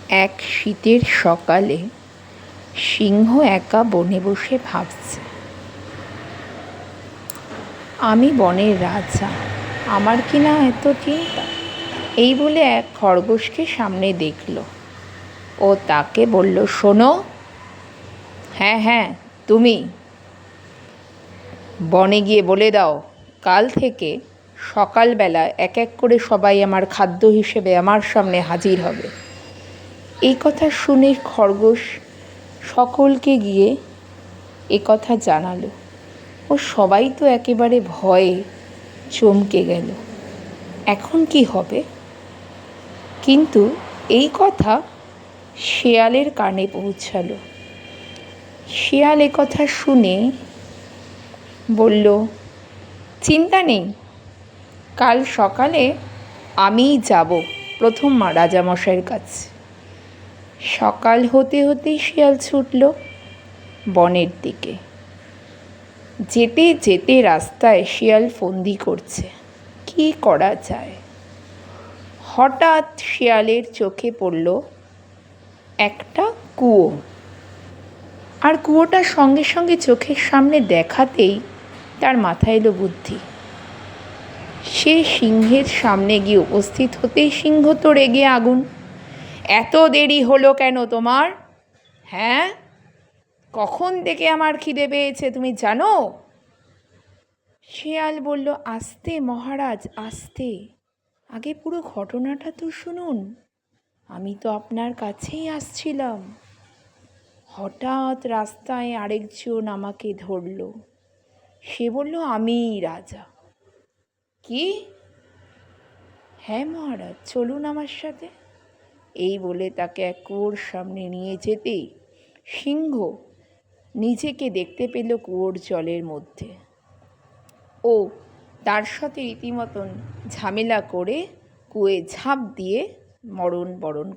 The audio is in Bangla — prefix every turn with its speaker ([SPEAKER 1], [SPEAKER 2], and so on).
[SPEAKER 1] এক শীতের সকালে সিংহ একা বনে বসে ভাবছে, আমি বনের রাজা, আমার কি না এত চিন্তা। এই বলে এক খরগোশকে সামনে দেখল ও তাকে বলল, শোনো। হ্যাঁ হ্যাঁ, তুমি বনে গিয়ে বলে দাও, কাল থেকে সকালবেলা এক এক করে সবাই আমার খাদ্য হিসেবে আমার সামনে হাজির হবে। এই কথা শুনে খরগোশ সকলকে গিয়ে এ কথা জানালো ও সবাই তো একেবারে ভয়ে চমকে গেল, এখন কি হবে। কিন্তু এই কথা শেয়ালের কানে পৌঁছালো। শেয়াল এ কথা শুনে বলল, চিন্তা নেই, কাল সকালে আমিই যাব প্রথম রাজামশাইয়ের কাছে। সকাল হতে হতেই শিয়াল ছুটল বনের দিকে। যেতে যেতে রাস্তায় শিয়াল ফন্দি করছে, কি করা যায়। হঠাৎ শিয়ালের চোখে পড়ল একটা কুয়ো, আর কুয়োটার সঙ্গে সঙ্গে চোখের সামনে দেখাতেই তার মাথায় এলো বুদ্ধি। সে সিংহের সামনে গিয়ে উপস্থিত হতেই সিংহ তো রেগে আগুন। এত দেরি হলো কেন তোমার? হ্যাঁ, কখন থেকে আমার খিদে পেয়েছে তুমি জানো? শিয়াল বলল, আস্তে মহারাজ, আস্তে, আগে পুরো ঘটনাটা তো শুনুন। আমি তো আপনার কাছেই আসছিলাম, হঠাৎ রাস্তায় আরেকজন আমাকে ধরল। সে বলল, আমিই রাজা। কি? হ্যাঁ মহারাজ, চলুন আমার সাথে। এই বলে তাকে এক কুয়োর সামনে নিয়ে যেতেই সিংহ নিজেকে দেখতে পেল কুয়োর জলের মধ্যে। ও তার সাথে রীতিমতন ঝামেলা করে কুয়োয় ঝাঁপ দিয়ে মরণ বরণ